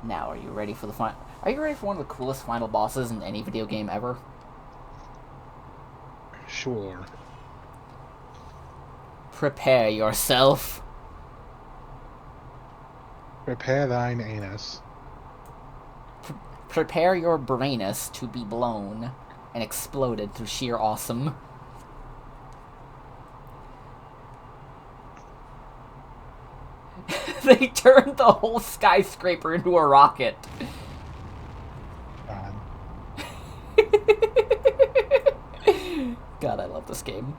Now, are you ready for the final? Are you ready for one of the coolest final bosses in any video game ever? Sure. Prepare yourself. Prepare thine anus. Prepare your brainus to be blown and exploded through sheer awesome. They turned the whole skyscraper into a rocket. God. God, I love this game.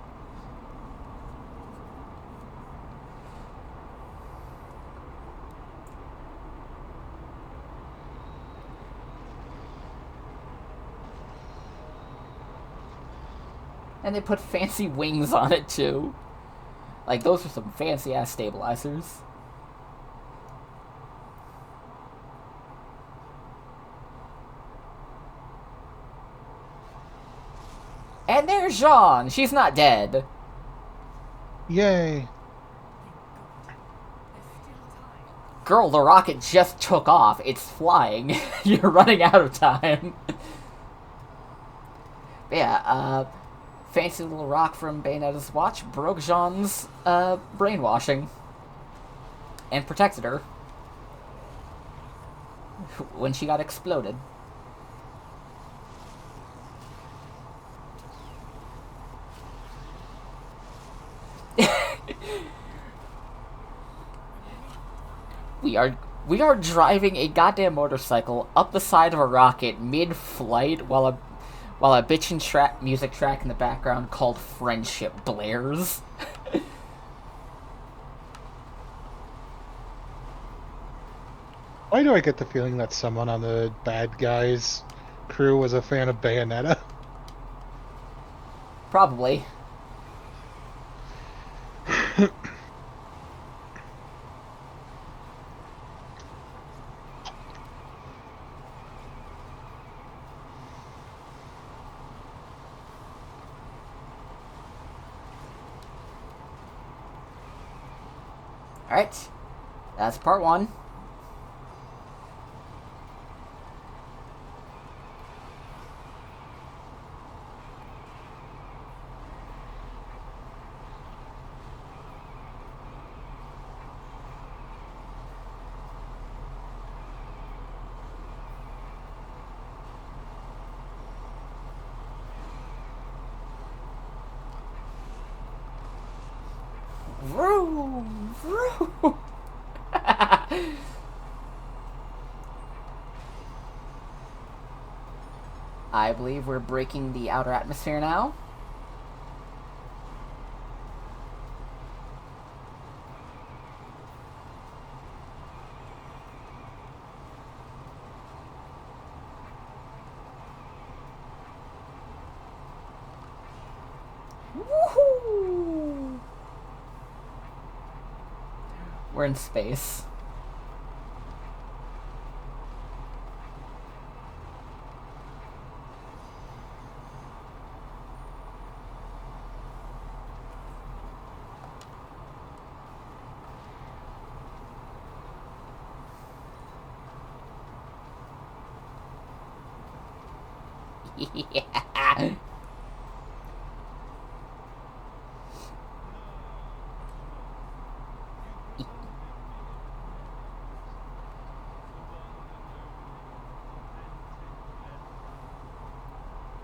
And they put fancy wings on it, too. Like, those are some fancy-ass stabilizers. And there's Jean! She's not dead. Yay. Girl, the rocket just took off. It's flying. You're running out of time. But yeah, fancy little rock from Bayonetta's watch broke Jean's brainwashing and protected her when she got exploded. We are driving a goddamn motorcycle up the side of a rocket mid-flight while a bitchin' music track in the background called "Friendship" blares. Why do I get the feeling that someone on the bad guys crew was a fan of Bayonetta? Probably. Alright. That's part one. Vroom! Vroom! I believe we're breaking the outer atmosphere now. Woohoo! We're in space. Yeah.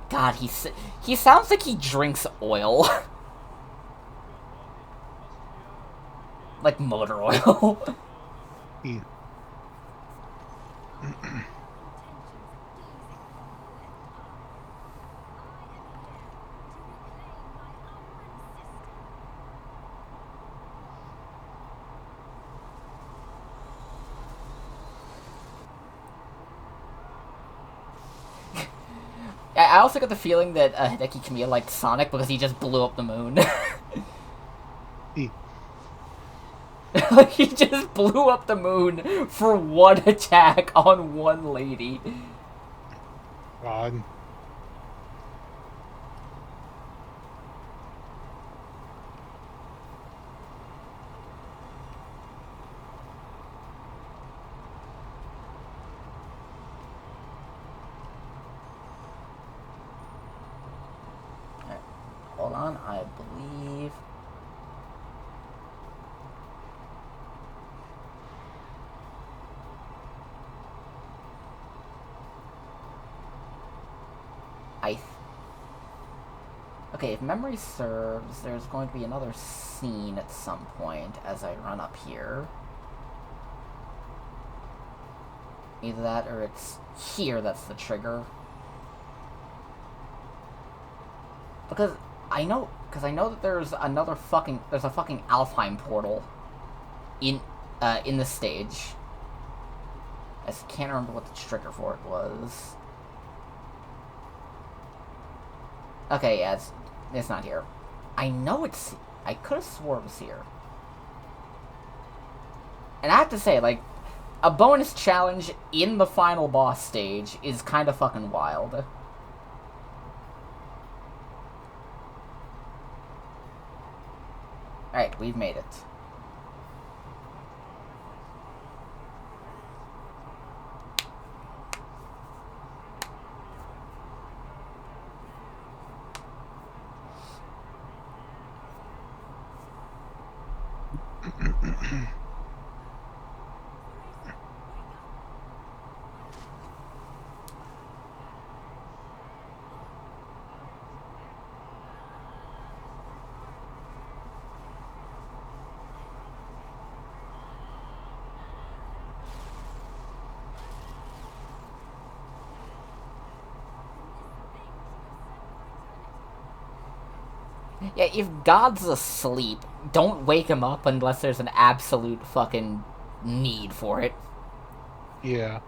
God, he sounds like he drinks oil. Like motor oil. E- I also got the feeling that Hideki Kamiya liked Sonic because he just blew up the moon. e- Like, he just blew up the moon for one attack on one lady. God. on, I believe... Okay, if memory serves, there's going to be another scene at some point as I run up here. Either that or it's here that's the trigger. Because I know that there's a fucking Alfheim portal in the stage. I just can't remember what the trigger for it was. Okay, yeah, it's not here. I know it's... I could have swore it was here. And I have to say, like, a bonus challenge in the final boss stage is kind of fucking wild. Alright, we've made it. Yeah, if God's asleep, don't wake him up unless there's an absolute fucking need for it. Yeah.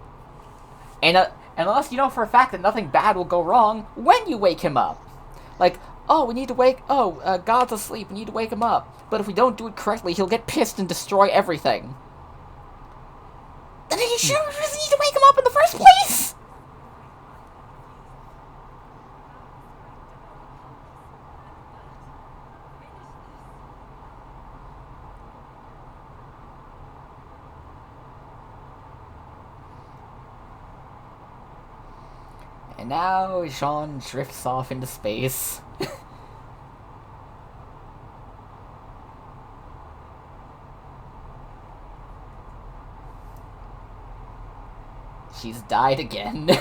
And unless you know for a fact that nothing bad will go wrong when you wake him up. Like, oh, we need to wake... Oh, God's asleep, we need to wake him up. But if we don't do it correctly, he'll get pissed and destroy everything. Then you shouldn't really need to wake him up in the first place! And now Jean drifts off into space. She's died again.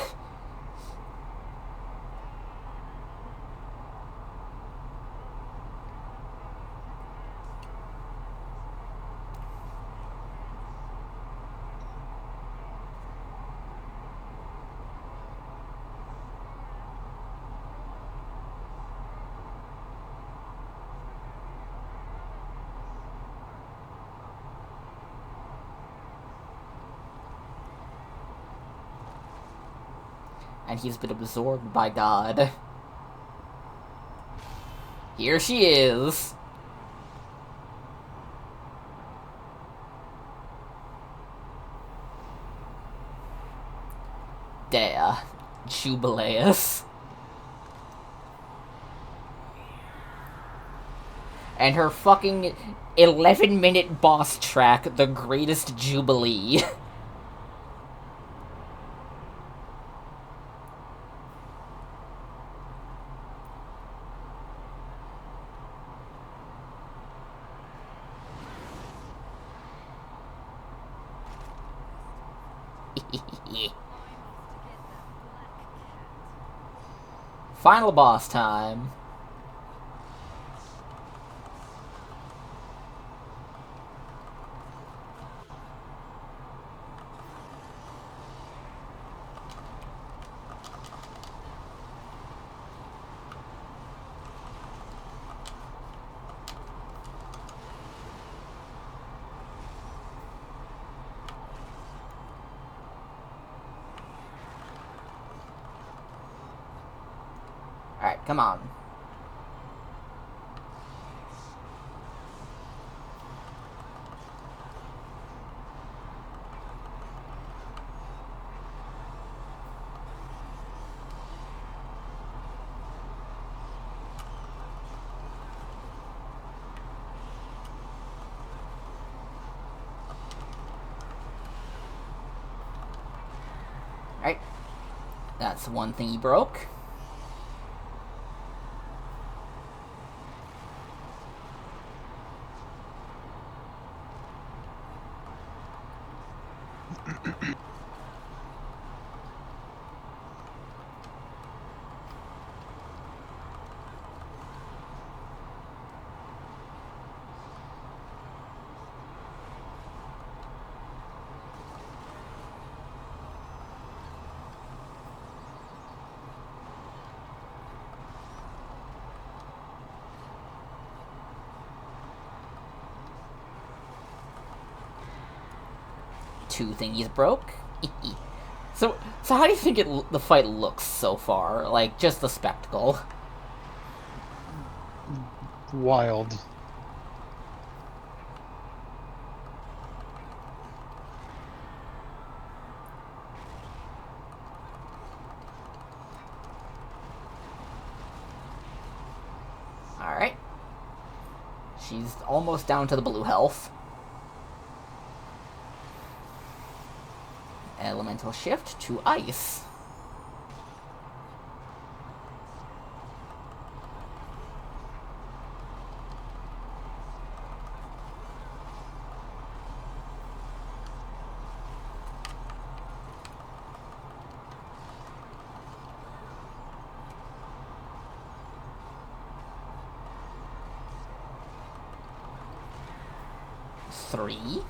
And he's been absorbed by God. Here she is. Dea. Jubileus. And her fucking 11-minute boss track, The Greatest Jubilee. Final boss time. Alright, come on. Alright. That's one thing he broke. Two thingies broke. So how do you think the fight looks so far? Like, just the spectacle. Wild. Alright. She's almost down to the blue health. Elemental shift to ice. Three.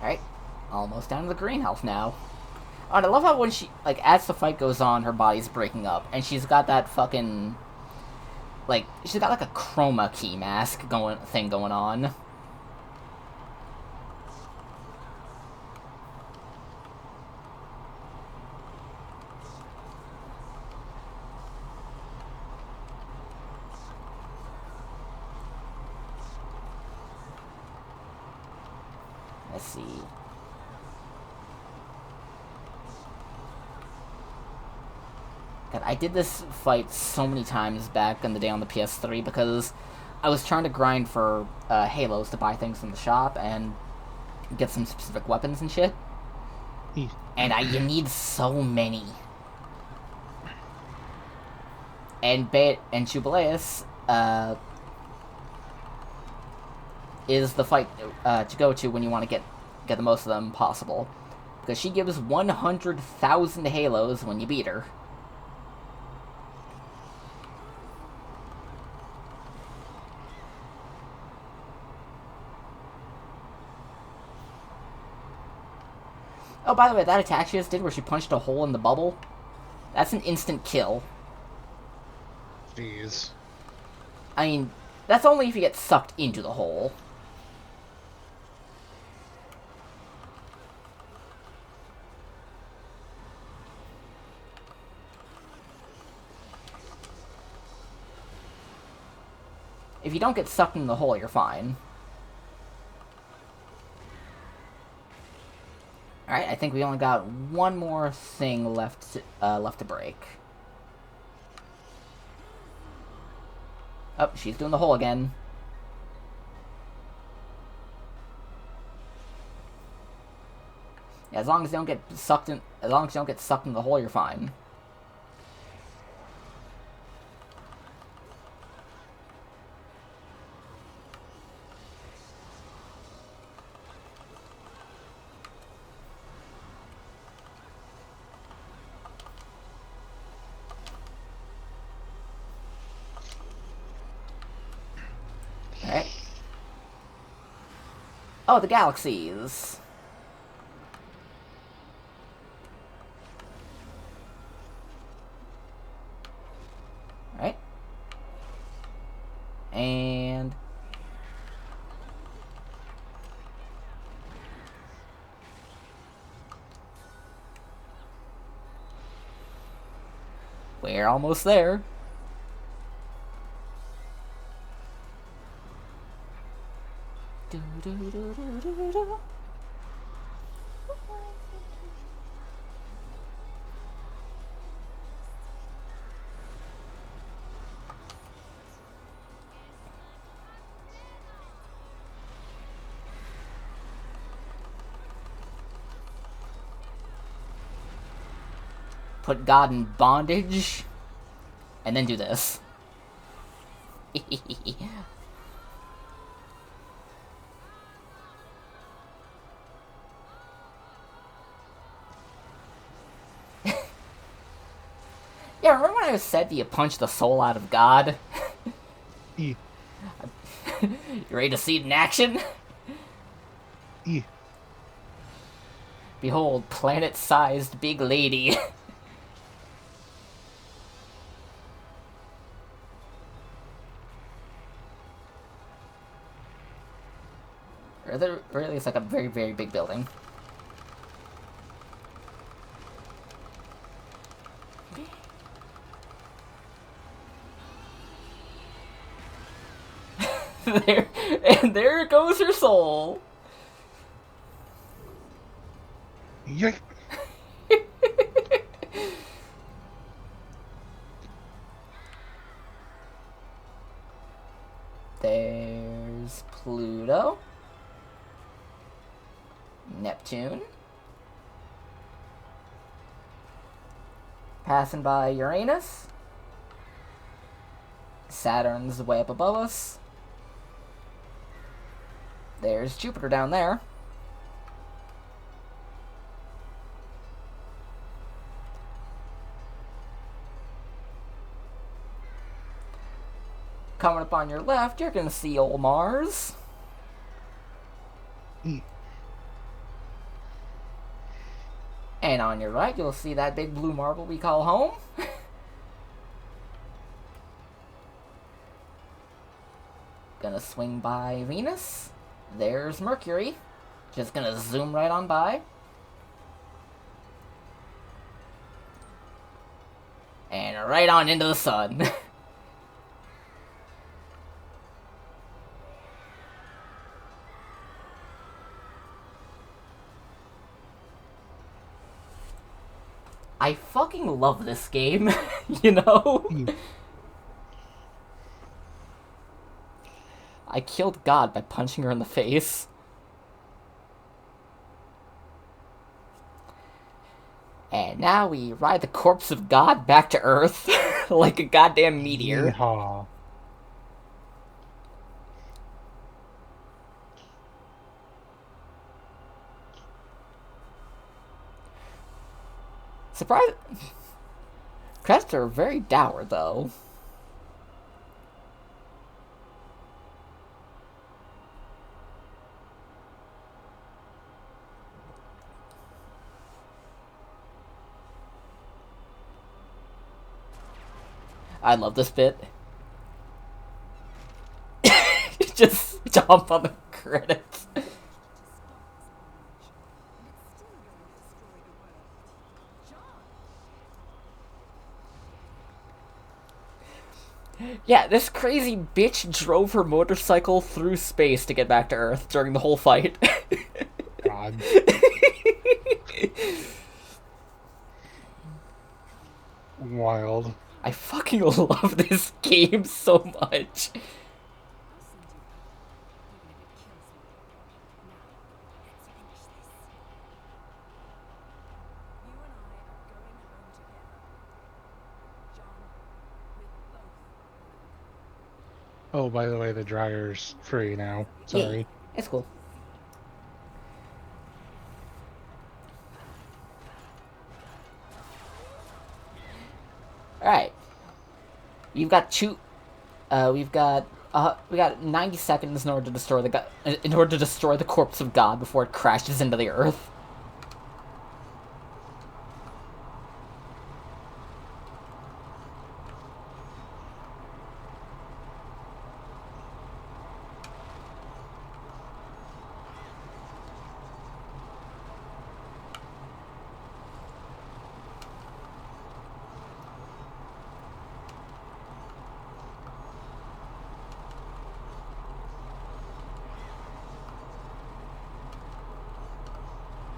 Alright, almost down to the green health now. Oh, and I love how when she, like, as the fight goes on, her body's breaking up, and she's got that fucking, like, she's got like a chroma key mask going on. Let's see. God, I did this fight so many times back in the day on the PS3 because I was trying to grind for Halos to buy things from the shop and get some specific weapons and shit. And you need so many. And Jubilee is the fight to go to when you want to get the most of them possible. Because she gives 100,000 Halos when you beat her. Oh, by the way, that attack she just did where she punched a hole in the bubble, that's an instant kill. Jeez. I mean, that's only if you get sucked into the hole. If you don't get sucked in the hole, you're fine. Alright, I think we only got one more thing left to break. Oh, she's doing the hole again. Yeah, as long as you don't get sucked in the hole, you're fine. Alright. Oh, the galaxies. Alright. And... we're almost there. put God in bondage, and then do this. Yeah, remember when I said you punch the soul out of God? E. You ready to see it in action? E. Behold, planet-sized big lady. Really, it's like a very, very big building. There goes her soul. Yoink. There's Pluto. Neptune. Passing by Uranus. Saturn's way up above us. There's Jupiter down there. Coming up on your left, you're gonna see old Mars. E. And on your right, you'll see that big blue marble we call home. Gonna swing by Venus. There's Mercury. Just gonna zoom right on by. And right on into the sun. I fucking love this game, you know? I killed God by punching her in the face. And now we ride the corpse of God back to Earth like a goddamn meteor. Yeehaw. Surprise! Credits are very dour, though. I love this bit. Just jump on the credits. Yeah, this crazy bitch drove her motorcycle through space to get back to Earth during the whole fight. God. Wild. I fucking love this game so much. Oh, by the way, the dryer's free now. Sorry. Yeah, it's cool. Alright. We've got we got 90 seconds in order to destroy the corpse of God before it crashes into the earth.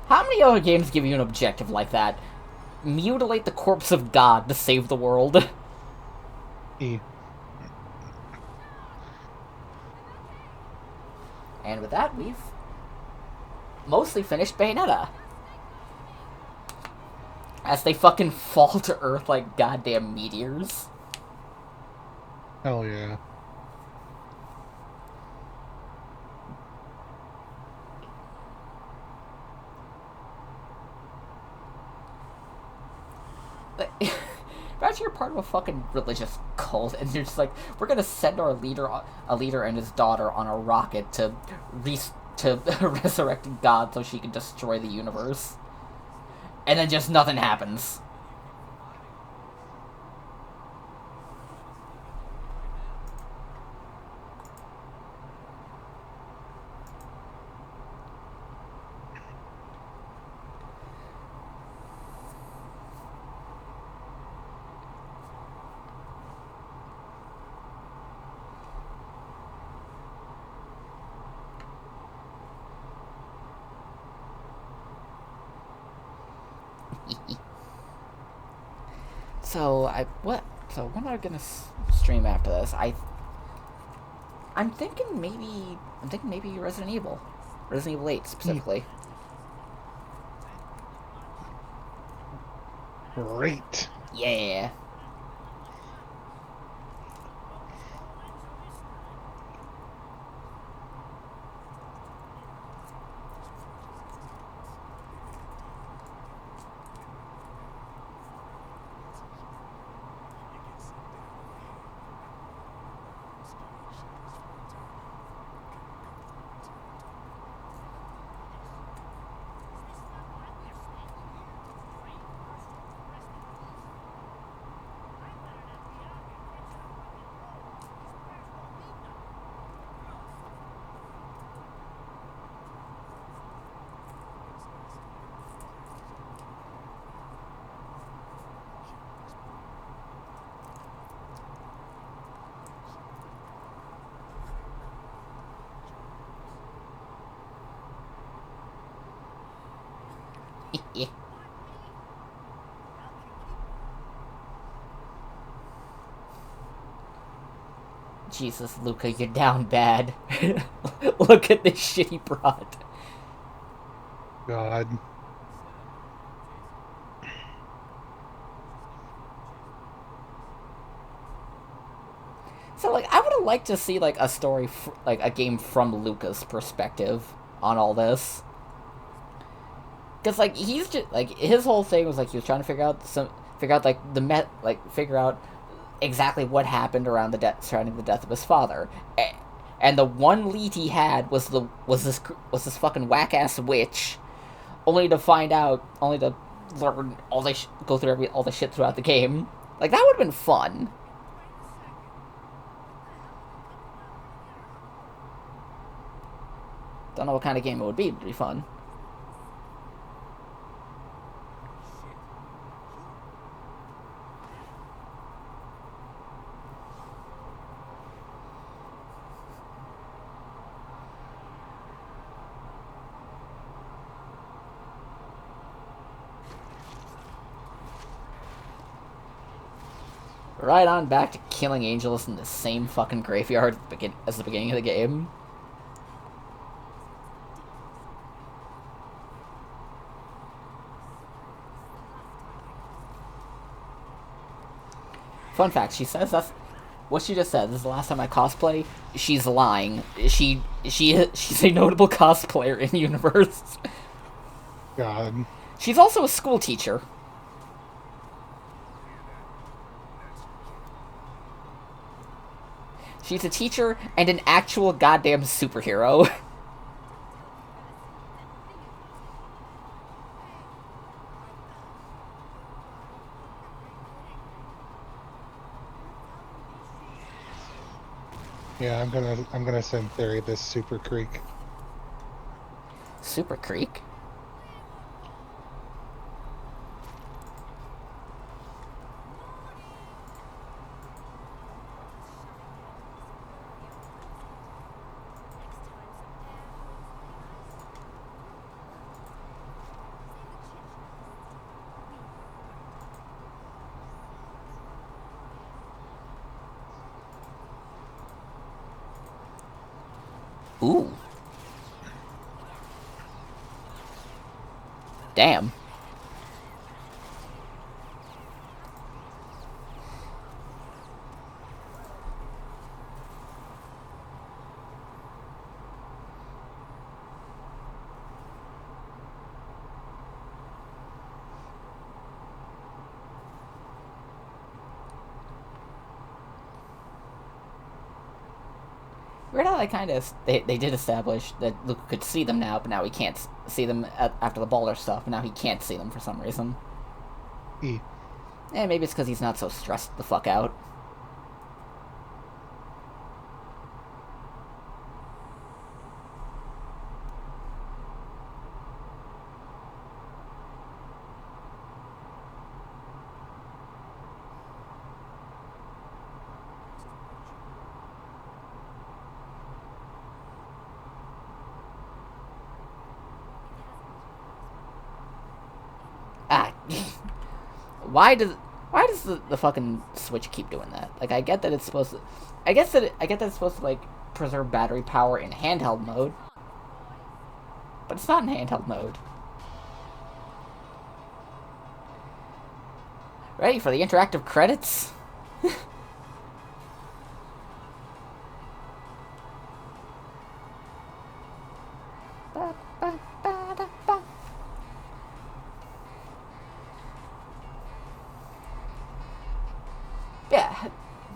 How many other games give you an objective like that? Mutilate the corpse of God to save the world. E. And with that, we've mostly finished Bayonetta. As they fucking fall to Earth like goddamn meteors. Hell yeah. Imagine you're part of a fucking religious cult, and you're just like, we're gonna send a leader and his daughter on a rocket to resurrect God so she can destroy the universe, and then just nothing happens. So when am I gonna stream after this? I'm thinking maybe Resident Evil 8 specifically. Great. Yeah. Jesus, Luca, you're down bad. Look at this shit he brought. God. So, like, I would have liked to see, like, a story, like, a game from Luca's perspective on all this. Because, like, he's just, like, his whole thing was, like, he was trying to figure out, figure out exactly what happened surrounding the death of his father. And the one lead he had was this fucking whack-ass witch, only to learn go through all the shit throughout the game. Like, that would have been fun. Don't know what kind of game it would be, but it'd be fun. Right on back to killing angels in the same fucking graveyard as the beginning of the game. Fun fact, she says that's what she just said. This is the last time I cosplay. She's lying. She's a notable cosplayer in universe. God. She's also a school teacher. She's a teacher and an actual goddamn superhero. Yeah, I'm gonna send Theory this Super Creek. Super Creek? Ooh. Damn. Weird how they did establish that Luke could see them now, but now he can't see them after the Balder stuff, but now he can't see them for some reason. E. Maybe it's because he's not so stressed the fuck out. Why does the fucking Switch keep doing that? Like, I get that it's supposed to, I get that it's supposed to like preserve battery power in handheld mode, but it's not in handheld mode. Ready for the interactive credits?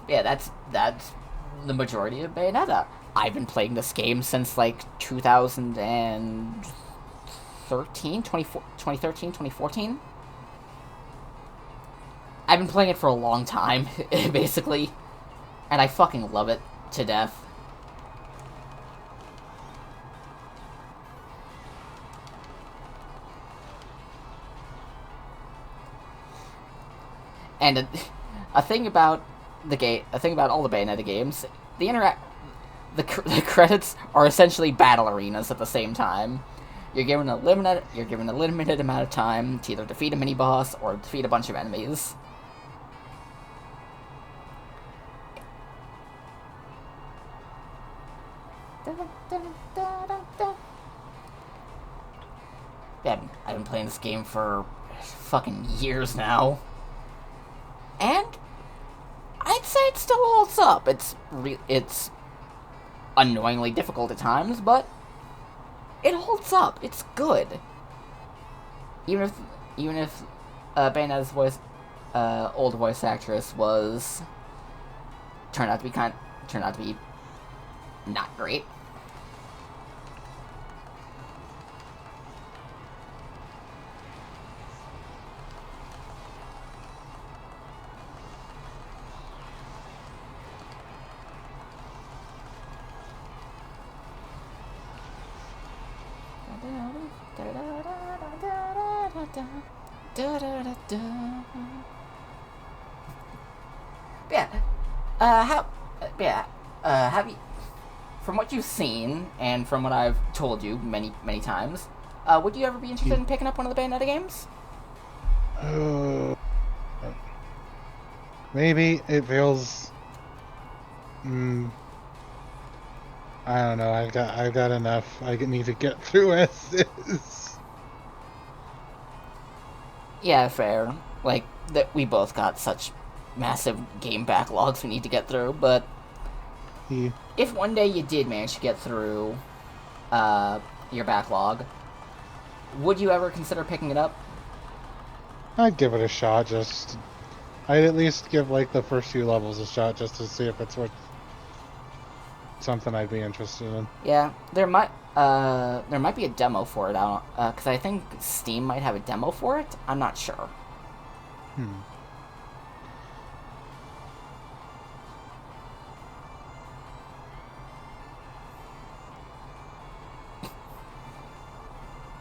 Yeah, that's the majority of Bayonetta. I've been playing this game since like 2013, 2014. I've been playing it for a long time, basically, and I fucking love it to death. And a thing about all the Bayonetta games, the credits are essentially battle arenas at the same time. You're given a limited amount of time to either defeat a mini boss or defeat a bunch of enemies. Yeah, I've been playing this game for fucking years now, and I'd say it still holds up. It's annoyingly difficult at times, but it holds up. It's good. Even if Bayonetta's old voice actress turned out to be not great. Have you, from what you've seen and from what I've told you many times, would you ever be interested in picking up one of the Bayonetta games? Maybe. It feels. I don't know. I've got enough. I need to get through as is. Yeah, fair. Like that, we both got such massive game backlogs we need to get through. But if one day you did manage to get through your backlog, would you ever consider picking it up? I'd give it a shot. I'd at least give like the first few levels a shot just to see if it's worth something I'd be interested in. Yeah, there might be a demo for it out, because I think Steam might have a demo for it. I'm not sure.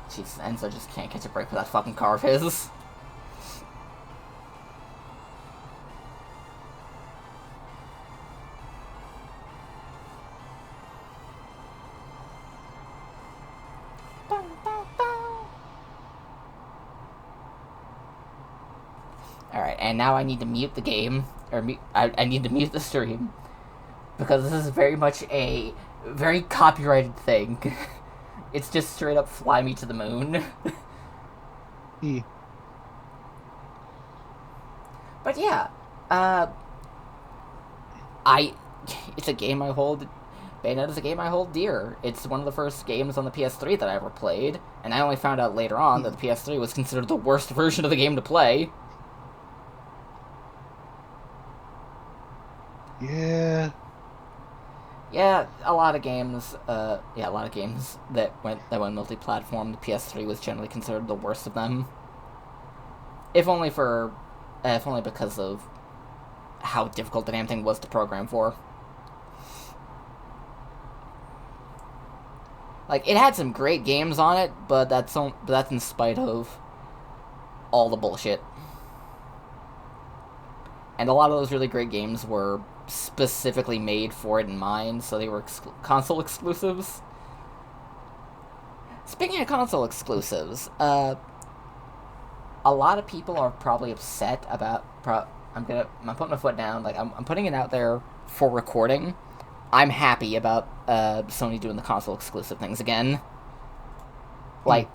Jeez, Enzo just can't catch a break with that fucking car of his. Alright, and now I need to mute the game, or I need to mute the stream, because this is very much a very copyrighted thing. It's just straight up fly me to the moon. But yeah, it's a game I hold. Bayonetta's a game I hold dear. It's one of the first games on the PS3 that I ever played, and I only found out later on that the PS3 was considered the worst version of the game to play. Yeah. Yeah, a lot of games. Yeah, a lot of games that went multi-platform. The PS3 was generally considered the worst of them. If only because of how difficult the damn thing was to program for. Like, it had some great games on it, but that's in spite of all the bullshit. And a lot of those really great games were specifically made for it in mind, so they were console exclusives. Speaking of console exclusives, a lot of people are probably upset about... I'm putting my foot down. Like, I'm putting it out there for recording. I'm happy about Sony doing the console exclusive things again. Like,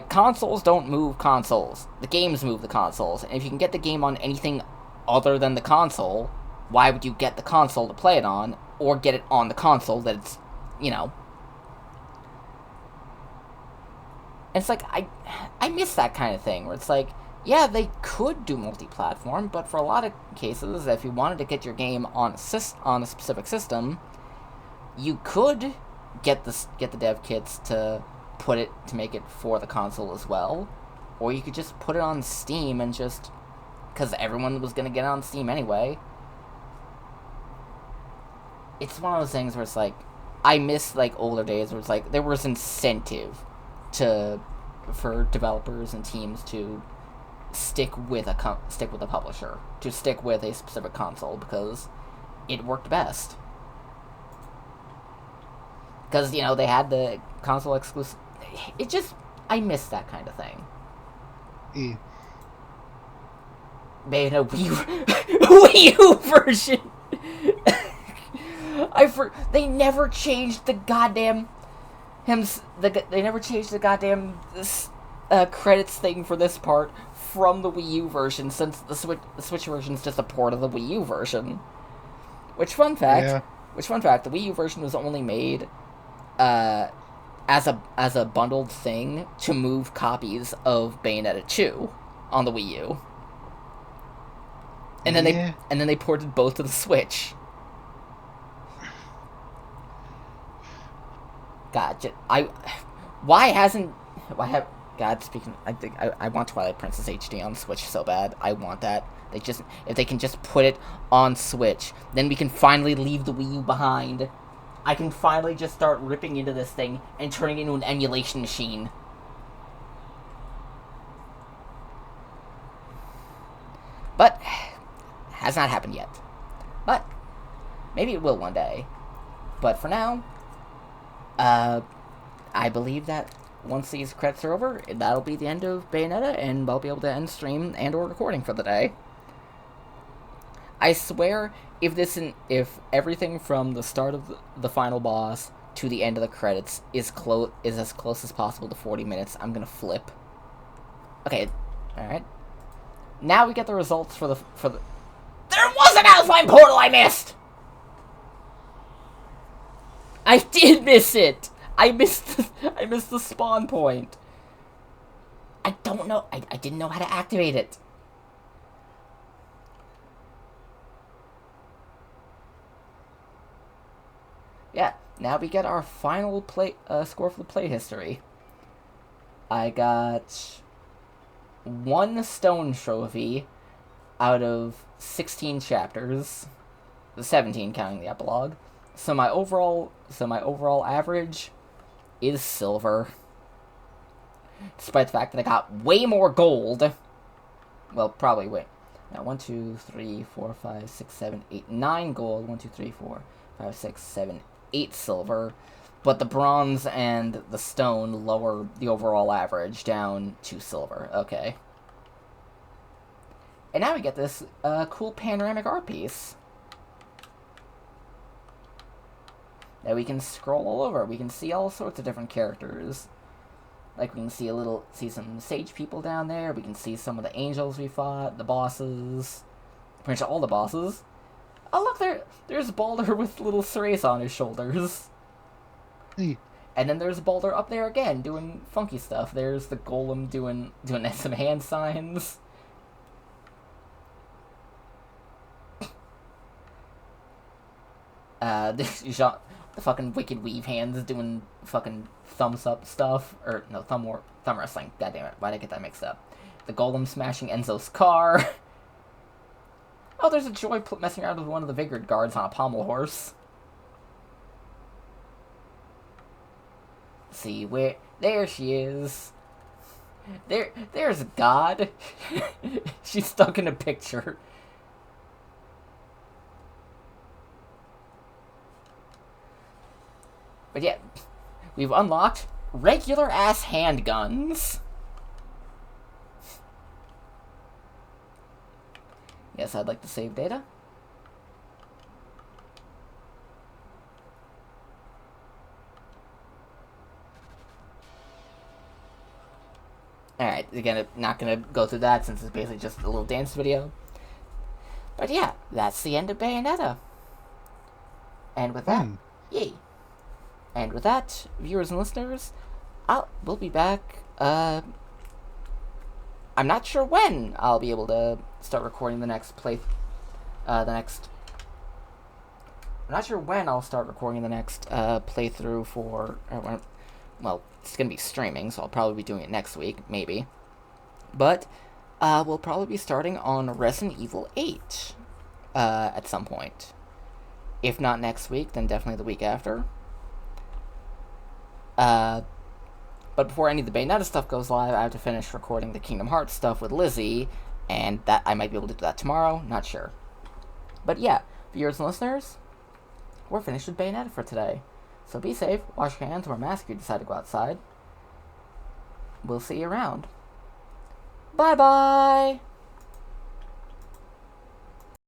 consoles don't move consoles. The games move the consoles. And if you can get the game on anything other than the console, why would you get the console to play it on, or get it on the console that it's, you know... And it's like, I miss that kind of thing, where it's like, yeah, they could do multi-platform, but for a lot of cases, if you wanted to get your game on a specific system, you could get the dev kits to make it for the console as well, or you could just put it on Steam and just, because everyone was going to get it on Steam anyway. It's one of those things where it's like, I miss, like, older days where it's like, there was incentive for developers and teams to stick with a publisher, to stick with a specific console, because it worked best. Because, you know, they had the console exclusive. I miss that kind of thing. Bayonetta Wii U version. They never changed the goddamn credits thing for this part from the Wii U version, since the Switch version is just a port of the Wii U version. Which fun fact, the Wii U version was only made as a bundled thing to move copies of Bayonetta 2 on the Wii U. And then they ported both to the Switch. God, I want Twilight Princess HD on Switch so bad. I want that. If they can just put it on Switch, then we can finally leave the Wii U behind. I can finally just start ripping into this thing and turning it into an emulation machine. But has not happened yet. But maybe it will one day. But for now, I believe that once these credits are over, that'll be the end of Bayonetta, and I'll be able to end stream and or recording for the day. I swear, if everything from the start of the final boss to the end of the credits is as close as possible to 40 minutes, I'm gonna flip. Okay, alright. Now we get the results for the... There was an Alpine portal I missed! I did miss it! I missed the spawn point. I don't know. I didn't know how to activate it. Yeah, now we get our final score for the play history. I got 1 stone trophy out of 16 chapters, 17 counting the epilogue. So my overall average is silver. Despite the fact that I got way more gold. Well, probably, wait. Now, 1, 2, 3, 4, 5, 6, 7, 8, 9 gold. 1, 2, 3, 4, 5, 6, 7, 8 silver. But the bronze and the stone lower the overall average down to silver. Okay. And now we get this cool panoramic art piece that we can scroll all over. We can see all sorts of different characters. Like, we can see some sage people down there. We can see some of the angels we fought, the bosses. Pretty much all the bosses. Oh, look, there's Baldur with little Ceres on his shoulders. Hey. And then there's Baldur up there again, doing funky stuff. There's the golem doing some hand signs. The fucking Wicked Weave hands doing fucking thumbs up stuff. Or, no, thumb wrestling. God damn it. Why'd I get that mixed up? The Golem smashing Enzo's car. Oh, there's a Joy messing around with one of the Vigrid guards on a pommel horse. See, where... There she is. There's God. She's stuck in a picture. But yeah, we've unlocked regular-ass handguns. Yes, I'd like to save data. Alright, again, not gonna go through that since it's basically just a little dance video. But yeah, that's the end of Bayonetta. And with that, yay. And with that, viewers and listeners, we'll be back, I'm not sure when I'll be able to start recording the next I'm not sure when I'll start recording the next, playthrough for, well, it's gonna be streaming, so I'll probably be doing it next week, maybe. But, we'll probably be starting on Resident Evil 8, at some point. If not next week, then definitely the week after. But before any of the Bayonetta stuff goes live, I have to finish recording the Kingdom Hearts stuff with Lizzie, and that I might be able to do that tomorrow, not sure. But yeah, viewers and listeners, we're finished with Bayonetta for today. So be safe, wash your hands, wear a mask if you decide to go outside. We'll see you around. Bye-bye!